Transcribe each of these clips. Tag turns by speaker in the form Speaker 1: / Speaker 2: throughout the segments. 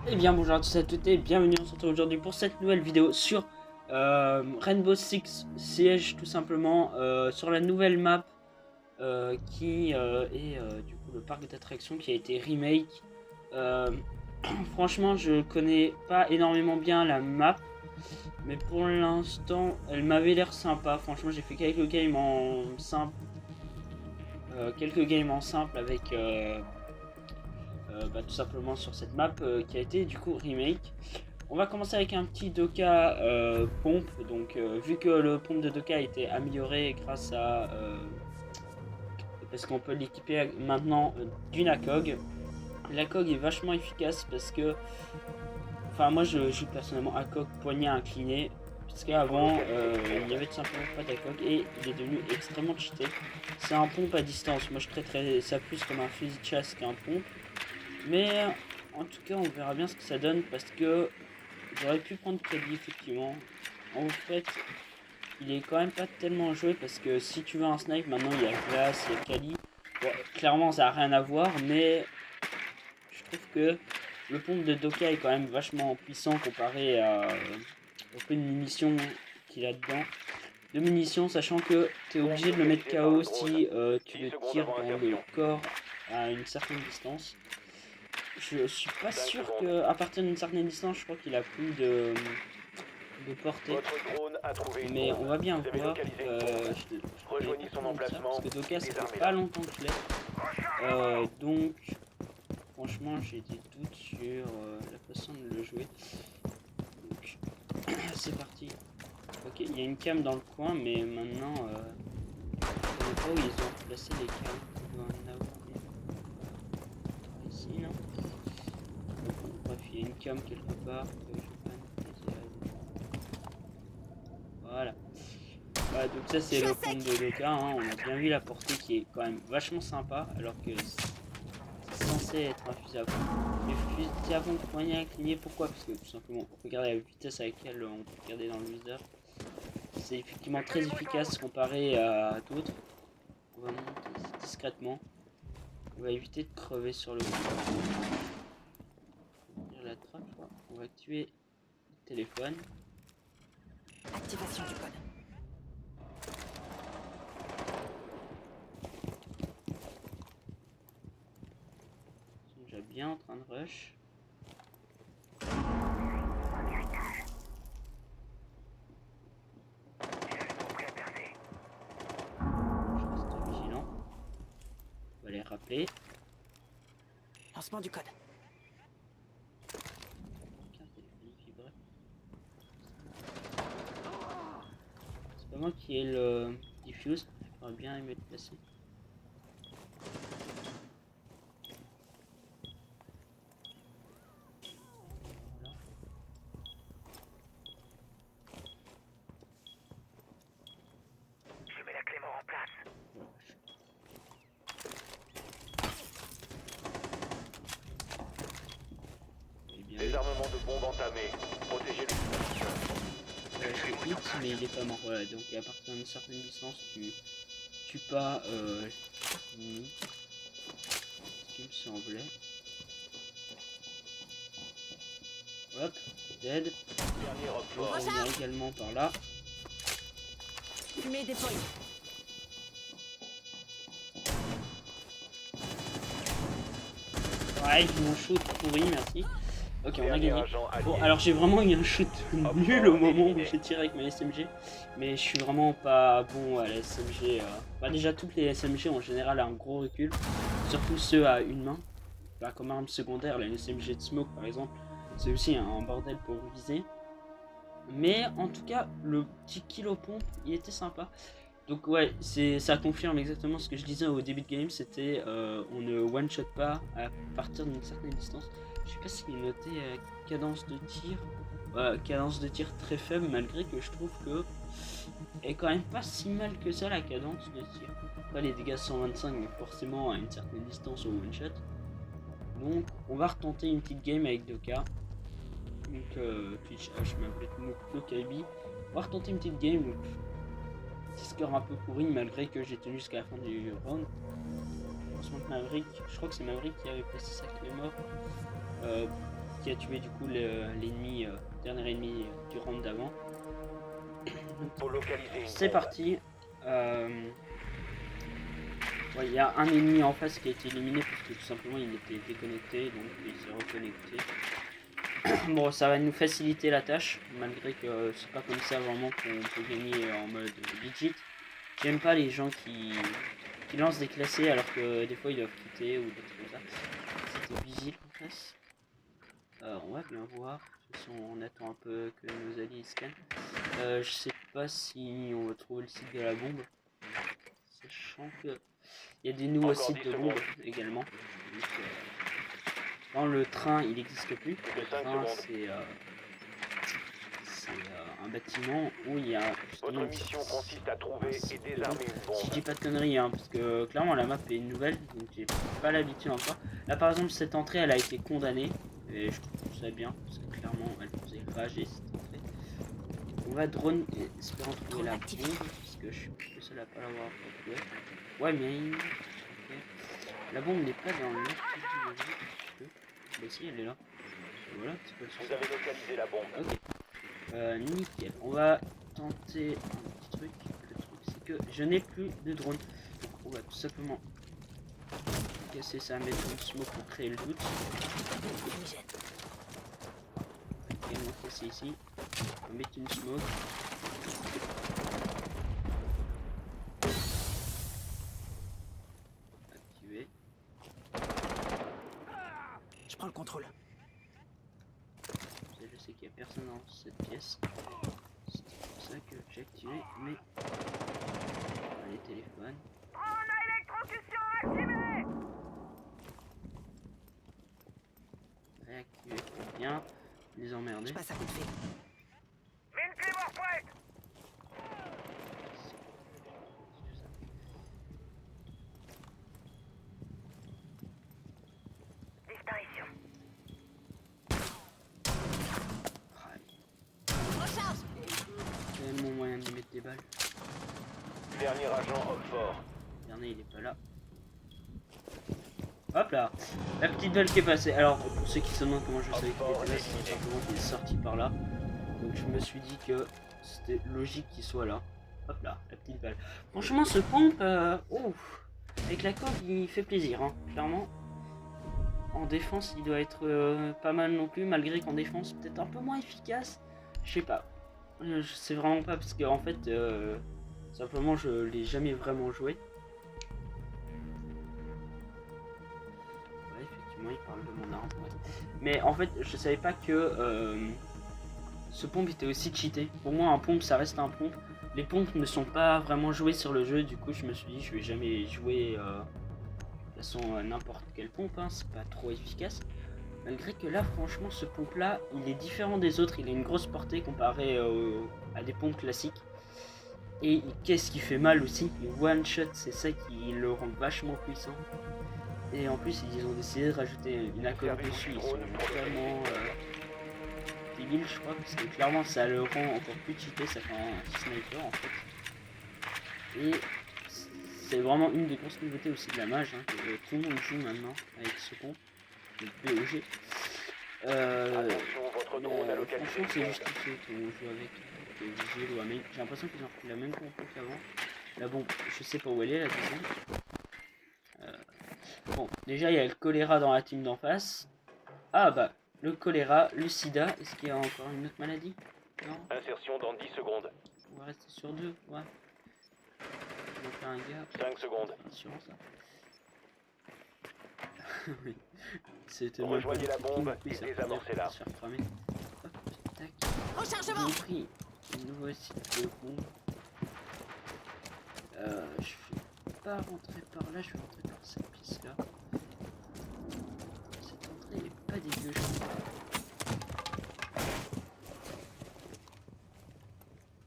Speaker 1: Eh bien bonjour à tous et à toutes et bienvenue, on se retrouve aujourd'hui pour cette nouvelle vidéo sur Rainbow Six Siege, tout simplement sur la nouvelle map qui est du coup le parc d'attractions qui a été remake. Euh, Franchement je connais pas énormément bien la map, mais pour l'instant elle m'avait l'air sympa. Franchement j'ai fait quelques games en simple, avec tout simplement sur cette map qui a été du coup remake. On va commencer avec un petit Doka pompe. Donc, vu que le pompe de Doka a été amélioré grâce à. Parce qu'on peut l'équiper maintenant d'une ACOG. La ACOG est vachement efficace parce que. Enfin, moi je joue personnellement ACOG poignet incliné. Parce qu'avant, il n'y avait tout simplement pas d'ACOG et il est devenu extrêmement cheaté. C'est un pompe à distance. Moi je traiterais ça plus comme un fusil de chasse qu'un pompe. Mais en tout cas, on verra bien ce que ça donne parce que j'aurais pu prendre Kali effectivement. En fait, il est quand même pas tellement joué parce que si tu veux un snipe, maintenant il y a Glace, il y a Kali. Bon, clairement ça a rien à voir, mais je trouve que le pompe de Doka est quand même vachement puissant comparé au peu de munitions qu'il a dedans. De munitions, sachant que tu es obligé de le mettre KO si tu le tires dans le corps à une certaine distance. Je suis pas sûr qu'à partir d'une certaine distance, je crois qu'il a plus de portée. Mais on va bien voir. Je vais pas prendre ça parce que Doka, ça fait pas longtemps que je l'ai. Donc, franchement, j'ai des doutes sur la façon de le jouer. Donc, c'est parti. Ok, il y a une cam dans le coin, mais maintenant, je ne sais pas où ils ont placé les cams. Il doit en avoir une ici, non? Bref, il y a une cam quelque part. Voilà. Voilà, donc ça c'est le pompe de Doka, hein. On a bien vu la portée qui est quand même vachement sympa, alors que c'est censé être un fusil à pompe. Les fusils à pompe moyen incliné, pourquoi? Parce que tout simplement, regardez la vitesse avec laquelle on peut regarder dans le viseur. C'est effectivement très efficace comparé à d'autres. On va monter discrètement. On va éviter de crever sur le coup. La trappe, on va activer le téléphone.
Speaker 2: Activation du code.
Speaker 1: Ils sont déjà bien en train de rush. On va les rappeler.
Speaker 2: Lancement du code.
Speaker 1: C'est pas moi qui ai le diffuse. J'aurais bien aimé le placer. Voilà.
Speaker 3: Je mets la clé mort en place. Désarmement de bombes entamé. Protégez les positions.
Speaker 1: Je hit, mais il est pas mort. Voilà, donc à partir d'une certaine distance, tu tues pas l'ennemi. Ce qui me semblait. Hop, dead. On va revenir également par là.
Speaker 2: Fumée déployée.
Speaker 1: Ouais, mon shoot pourri, merci. Ok, on a gagné. Bon, alors j'ai vraiment eu un shoot nul au moment où j'ai tiré avec ma SMG. Mais je suis vraiment pas bon à la SMG. Bah, déjà, toutes les SMG en général ont un gros recul. Surtout ceux à une main. Bah, comme arme secondaire, la SMG de Smoke par exemple. C'est aussi un bordel pour viser. Mais en tout cas, le petit kill au pompe, il était sympa. Donc ouais, ça confirme exactement ce que je disais au début de game, c'était on ne one-shot pas à partir d'une certaine distance. Je sais pas s'il est noté cadence de tir. Cadence de tir très faible, malgré que je trouve que est quand même pas si mal que ça la cadence de tir. Après les dégâts 125, mais forcément à une certaine distance au one-shot. Donc on va retenter une petite game avec Doka. Donc Twitch H m'appelle Lokabi. On va retenter une petite game. Donc, score un peu pourri malgré que j'ai tenu jusqu'à la fin du round. Heureusement que Maverick, je crois que c'est Maverick qui avait placé sa clé mort. qui a tué du coup l'ennemi, dernier ennemi du round d'avant.
Speaker 3: Faut localiser une
Speaker 1: C'est
Speaker 3: bombe.
Speaker 1: parti. Ouais, il y a un ennemi en face qui a été éliminé parce que tout simplement il était déconnecté, donc il s'est reconnecté. Bon, ça va nous faciliter la tâche, malgré que c'est pas comme ça vraiment qu'on peut gagner en mode legit. J'aime pas les gens qui lancent des classés alors que des fois ils doivent quitter ou des trucs comme ça. C'était vigile en face. On va bien voir. De toute façon, on attend un peu que nos alliés scannent. Je sais pas si on va trouver le site de la bombe. Sachant que il y a des nouveaux
Speaker 3: Encore
Speaker 1: sites
Speaker 3: 10
Speaker 1: de bombes également. Donc, dans le train, il n'existe plus. Le train, c'est un bâtiment où il y a justement
Speaker 3: Votre mission consiste à trouver et désarmer une
Speaker 1: si je dis
Speaker 3: bombe.
Speaker 1: pas de conneries, hein, parce que clairement la map est nouvelle, donc j'ai pas l'habitude encore. Là par exemple cette entrée elle a été condamnée, et je trouve ça bien, parce que clairement elle faisait rager cette entrée. On va drone, espérant trouver la bombe, parce que je suis le seul à pas l'avoir trouvé. Ouais mais... ok. La bombe n'est pas dans l'artillerie. Bah si elle est là. Voilà, c'est pas le souci.
Speaker 3: Vous avez localisé la bombe.
Speaker 1: Ok. Nickel. On va tenter un petit truc. Le truc c'est que je n'ai plus de drone. Donc on va tout simplement casser ça, mettre une smoke pour créer le doute. Ok, on va casser ici. On va mettre une smoke. Activer.
Speaker 2: Je prends le contrôle.
Speaker 1: Je sais qu'il n'y a personne dans cette pièce. C'est pour ça que j'ai activé mes les téléphones. Réactiver pour bien les emmerder.
Speaker 2: Je passe à coup de fil.
Speaker 1: Tellement moyen de mettre des balles.
Speaker 3: Dernier agent homme fort.
Speaker 1: Le dernier il est pas là. Hop là, la petite balle qui est passée. Alors pour ceux qui se demandent comment je savais qu'il était là, c'est simplement qu'il est sorti par là. Donc je me suis dit que c'était logique qu'il soit là. Hop là, la petite balle. Franchement ce pompe, avec la coque il fait plaisir, hein, clairement. En défense il doit être pas mal non plus, malgré qu'en défense peut-être un peu moins efficace. Je sais pas. Je sais vraiment pas parce que en fait simplement je l'ai jamais vraiment joué. Ouais, effectivement il parle de mon arme. Ouais. Mais en fait je savais pas que ce pompe était aussi cheaté. Pour moi un pompe ça reste un pompe. Les pompes ne sont pas vraiment jouées sur le jeu, du coup je me suis dit je vais jamais jouer de toute façon n'importe quelle pompe, hein, c'est pas trop efficace. Malgré que là franchement ce pompe là il est différent des autres, il a une grosse portée comparé à des pompes classiques. Et qu'est-ce qui fait mal aussi, il one shot, c'est ça qui le rend vachement puissant. Et en plus ils ont décidé de rajouter une ACOG dessus, ils sont vraiment débiles je crois, parce que clairement ça le rend encore plus cheaté, ça fait un sniper en fait. Et c'est vraiment une des grosses nouveautés aussi de la mage, hein, que tout le monde joue maintenant avec ce pompe. BOG.
Speaker 3: Attention, votre drone a localisé
Speaker 1: Franchement, c'est
Speaker 3: une bombe.
Speaker 1: justifié qu'on joue avec Vigil ou Amen. J'ai l'impression qu'ils ont repris la même compo qu'avant. Là, bon, je sais pas où elle est la deuxième. Bon, déjà, il y a le choléra dans la team d'en face. Ah, bah, le choléra, le sida. Est-ce qu'il y a encore une autre maladie? Non?
Speaker 3: Insertion dans 10 secondes.
Speaker 1: On va rester sur deux, ouais. Je vais faire un gars.
Speaker 3: 5 secondes.
Speaker 1: Rassurant ça. Oui. C'était
Speaker 3: Rejoignez la bombe et désamorcez-la.
Speaker 1: Se faire cramer. Hop, tac.
Speaker 2: Rechargement.
Speaker 1: J'ai pris une nouvelle site de bombe. Je vais pas rentrer par là, je vais rentrer par cette piste là. Cette entrée est pas dégueu, je trouve.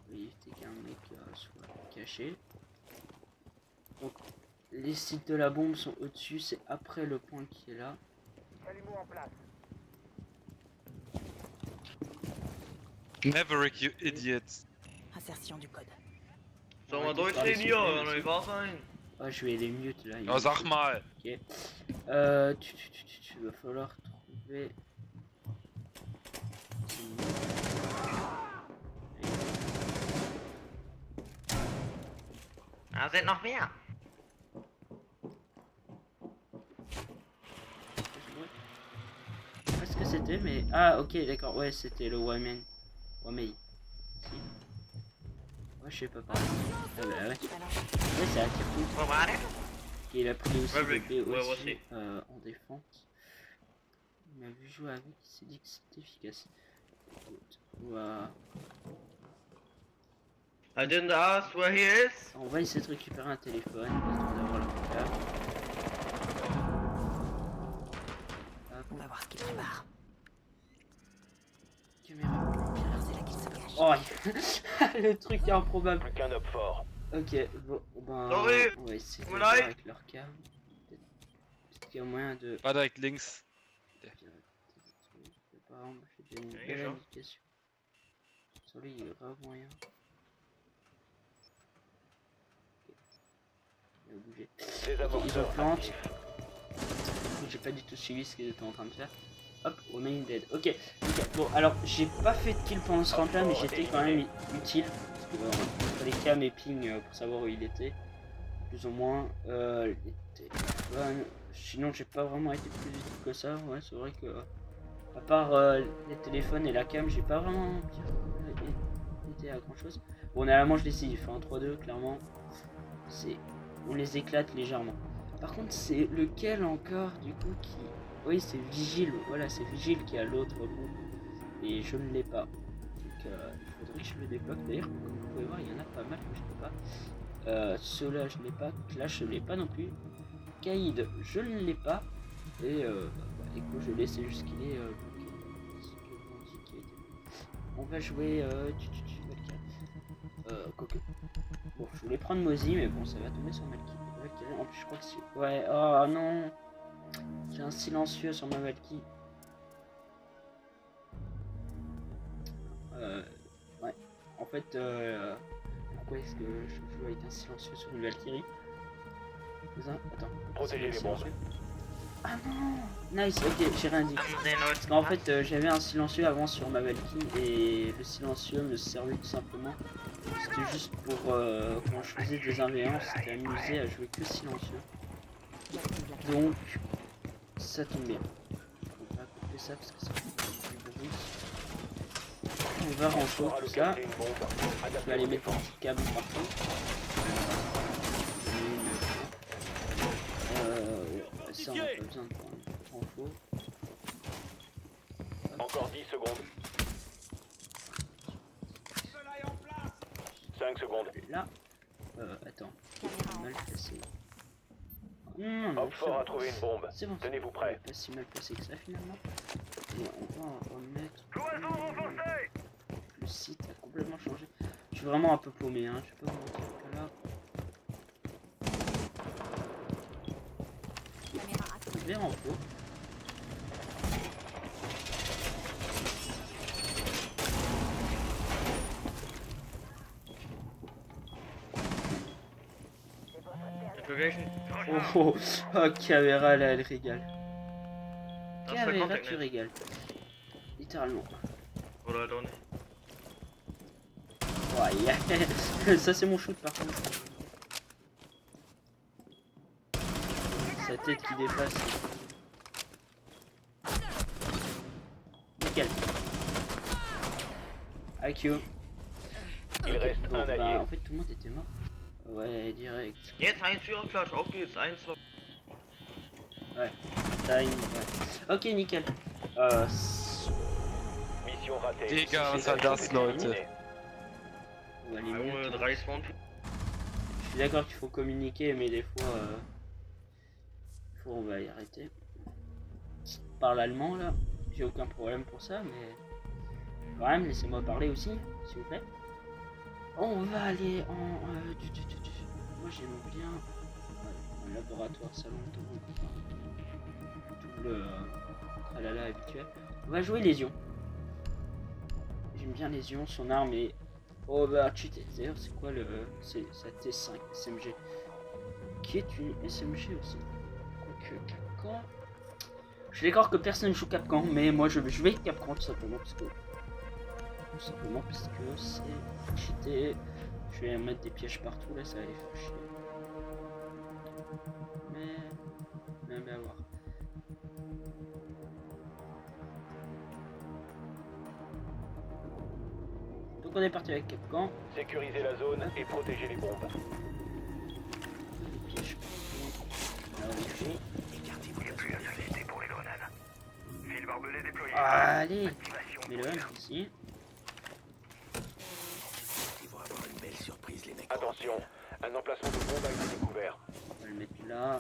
Speaker 1: Il faut éviter qu'un mec soit caché. Donc les sites de la bombe sont au-dessus, c'est après le point qui est là.
Speaker 4: Maverick, you idiot.
Speaker 2: Insertion du code.
Speaker 5: Sollen wir Deutsch reden hier oder soll ich wahr sein?
Speaker 1: Ah, je vais les mute là.
Speaker 4: Oh, sag mal.
Speaker 1: Ok. Va falloir trouver
Speaker 5: Da sind noch mehr.
Speaker 1: Je sais pas ce que c'était, mais... Ah, ok, d'accord, ouais, c'était le Wamei. Wamei. Si. Ouais, je sais pas parler. Ah bah ouais. Ouais, c'est un tir.
Speaker 5: Wo war der?
Speaker 1: Et il a pris aussi
Speaker 5: Ouais,
Speaker 1: le B
Speaker 5: ouais,
Speaker 1: aussi
Speaker 5: aussi.
Speaker 1: en défense. Il m'a vu jouer avec, il s'est dit que c'était efficace. Voilà.
Speaker 5: I didn't ask where he is.
Speaker 1: On va essayer de récupérer un téléphone, histoire d'avoir le câble.
Speaker 2: On va voir ce qu'il prépare.
Speaker 1: Caméra.
Speaker 2: Alors c'est là qu'il se cache.
Speaker 1: Oh, le truc improbable.
Speaker 3: Plus qu'un op fort.
Speaker 1: Ok, bon, ben,
Speaker 5: Sorry.
Speaker 1: on va essayer de
Speaker 5: Vous
Speaker 1: voir
Speaker 5: l'avez
Speaker 1: avec leur câble. Peut-être qu'il y a moyen de...
Speaker 4: War direkt links.
Speaker 1: Par exemple, j'ai déjà une
Speaker 5: Oui,
Speaker 1: belle
Speaker 5: genre.
Speaker 1: indication. Sur lui, il y a grave moyen. Ok. Il a bougé.
Speaker 3: Des
Speaker 1: Ils ont
Speaker 3: amorceurs
Speaker 1: plante.
Speaker 3: actifs.
Speaker 1: J'ai pas du tout suivi ce qu'ils étaient en train de faire. Hop, au main dead. Ok, ok. Bon, alors j'ai pas fait de kill pendant ce round là, mais j'étais quand même utile. Parce que il fallait cam et ping pour savoir où il était. Plus ou moins. Les téléphones. Sinon, j'ai pas vraiment été plus utile que ça. Ouais, c'est vrai que. À part les téléphones et la cam, j'ai pas vraiment été à grand chose. Bon, on a la manche décisive, hein, 3-2, clairement. On les éclate légèrement. Par contre, c'est lequel encore, du coup, qui... Oui, c'est Vigile, voilà, c'est Vigile qui a l'autre bout. Et je ne l'ai pas. Donc, il faudrait que je le débloque. D'ailleurs, comme vous pouvez voir, il y en a pas mal que je n'ai pas. Ceux-là, je ne l'ai pas. Clash, je ne l'ai pas non plus. Kaïd, je ne l'ai pas. Et Echo, je l'ai, c'est juste qu'il est bloqué. On va jouer Coco. Bon, je voulais prendre Mozi, mais bon, ça va tomber sur Malky. En plus, je crois que c'est... Ouais, oh non. J'ai un silencieux sur ma Malky. Ouais. En fait, pourquoi est-ce que je joue avec un silencieux sur une Valkyrie? Attends.
Speaker 3: Protégez les bombes.
Speaker 1: Ah non. Nice, ok, j'ai rien dit.
Speaker 5: Haben sie
Speaker 1: Parce qu'en fait, j'avais un silencieux avant sur ma Valky et le silencieux me servait tout simplement. C'était juste pour quand je faisais des 1v1, c'était amusé à jouer que silencieux. Donc, ça tombe bien. On va couper ça parce que ça fait du bruit. On va renfort tout ça. Je vais aller mettre un petit câble partout. Ça, on n'a pas besoin de prendre un renfort.
Speaker 3: Encore 10 secondes. 5 secondes.
Speaker 1: Là, attends, mal placé. Non,
Speaker 3: Op fort a trouvé une bombe.
Speaker 1: c'est bon.
Speaker 3: Tenez-vous prêts.
Speaker 1: Pas si mal placé que ça finalement. Et on va en remettre. Le site a complètement changé. Je suis vraiment un peu paumé, hein. Je vais pas vous mentir que là. Je vais en faux. Oh, caméra là, elle régale. Caméra, tu régales. Littéralement.
Speaker 5: Oder doch nicht.
Speaker 1: Ouais, ça c'est mon shoot par contre. Sa tête qui dépasse. Nickel. IQ.
Speaker 3: Il reste
Speaker 1: Bon,
Speaker 3: un
Speaker 1: bah,
Speaker 3: allié.
Speaker 1: en fait tout le monde était mort. Ouais, direct.
Speaker 5: Jetzt 1 Führerflash, auf geht's, 1, 2.
Speaker 1: Ouais. Time, ouais. Ok, nickel.
Speaker 3: Mission ratée.
Speaker 4: Digga, was war das, Leute?
Speaker 1: On va les
Speaker 5: Junge,
Speaker 1: mettre.
Speaker 5: 3 Spawn.
Speaker 1: Je suis d'accord qu'il faut communiquer, mais des fois, on va y arrêter. Je parle allemand là, j'ai aucun problème pour ça, mais quand même, laissez-moi parler aussi, s'il vous plaît. On va aller en... Moi j'aime bien un laboratoire salon tout le tralala habituel. On va jouer Lésion. J'aime bien Lésion, son arme est overcheated. D'ailleurs c'est quoi le... C'est sa T5 SMG. Qui est une SMG aussi. Quoique Capcan... Je suis d'accord que personne joue Capcan, mais moi je vais jouer Capcan tout simplement parce que... c'est cheaté. Je vais mettre des pièges partout là, ça va les faire chier. Donc on est parti avec Capcan.
Speaker 3: Sécurisez la zone et protégez les bombes.
Speaker 1: Des pièges partout. Là où il faut. Allez, mets-le ici.
Speaker 2: Ils vont avoir une belle surprise, les mecs.
Speaker 3: Attention, un emplacement de bombe a été découvert.
Speaker 1: On va le mettre là.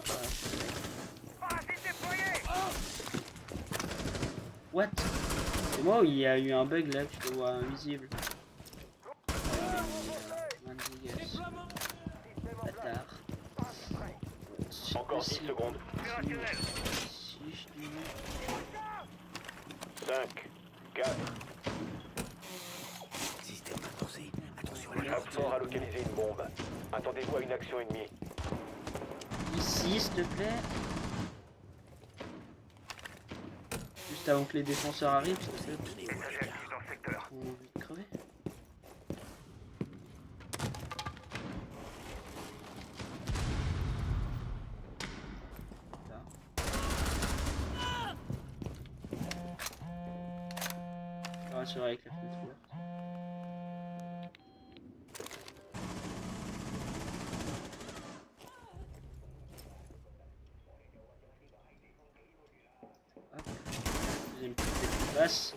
Speaker 1: What? C'est moi ou il y a eu un bug là que je te vois invisible? Bâtard.
Speaker 3: Encore 10 secondes. 5, 4.
Speaker 2: Système avancé. Attention à
Speaker 3: Le
Speaker 2: la
Speaker 3: Frappe fort a localisé une bombe. Attendez-vous à une action ennemie.
Speaker 1: Ici, s'il te plaît. Juste avant que les défenseurs arrivent, s'il te plaît. On a envie de crever. Là. Je rassurer avec la fenêtre ouverte. Hop. Deuxième petite tête qui passe.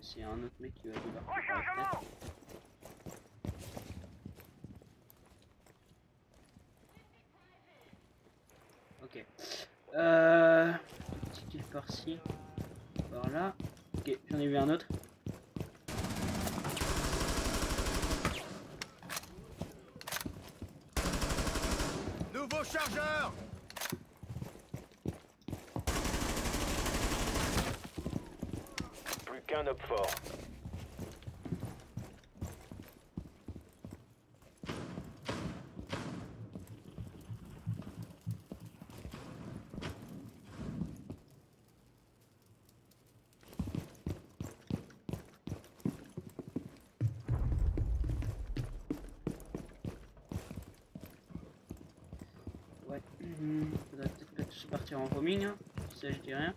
Speaker 1: S'il y a un autre mec qui va débarquer par la fenêtre. Ok. Petit kill par-ci. Par là. Ok, j'en ai vu un autre.
Speaker 6: Nouveau chargeur!
Speaker 3: Plus qu'un op fort.
Speaker 1: Ouais. Faudrait peut-être pas tous partir en roaming. Hein. Ça, je dis rien.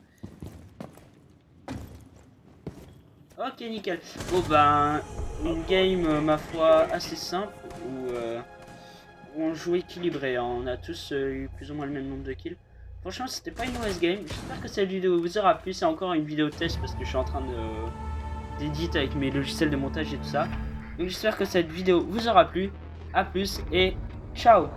Speaker 1: Ok, nickel. Bon, ben, une game, ma foi, assez simple où on joue équilibré. Hein. On a tous eu plus ou moins le même nombre de kills. Franchement, c'était pas une mauvaise game. J'espère que cette vidéo vous aura plu. C'est encore une vidéo test parce que je suis en train d'éditer avec mes logiciels de montage et tout ça. Donc, j'espère que cette vidéo vous aura plu. A plus et ciao!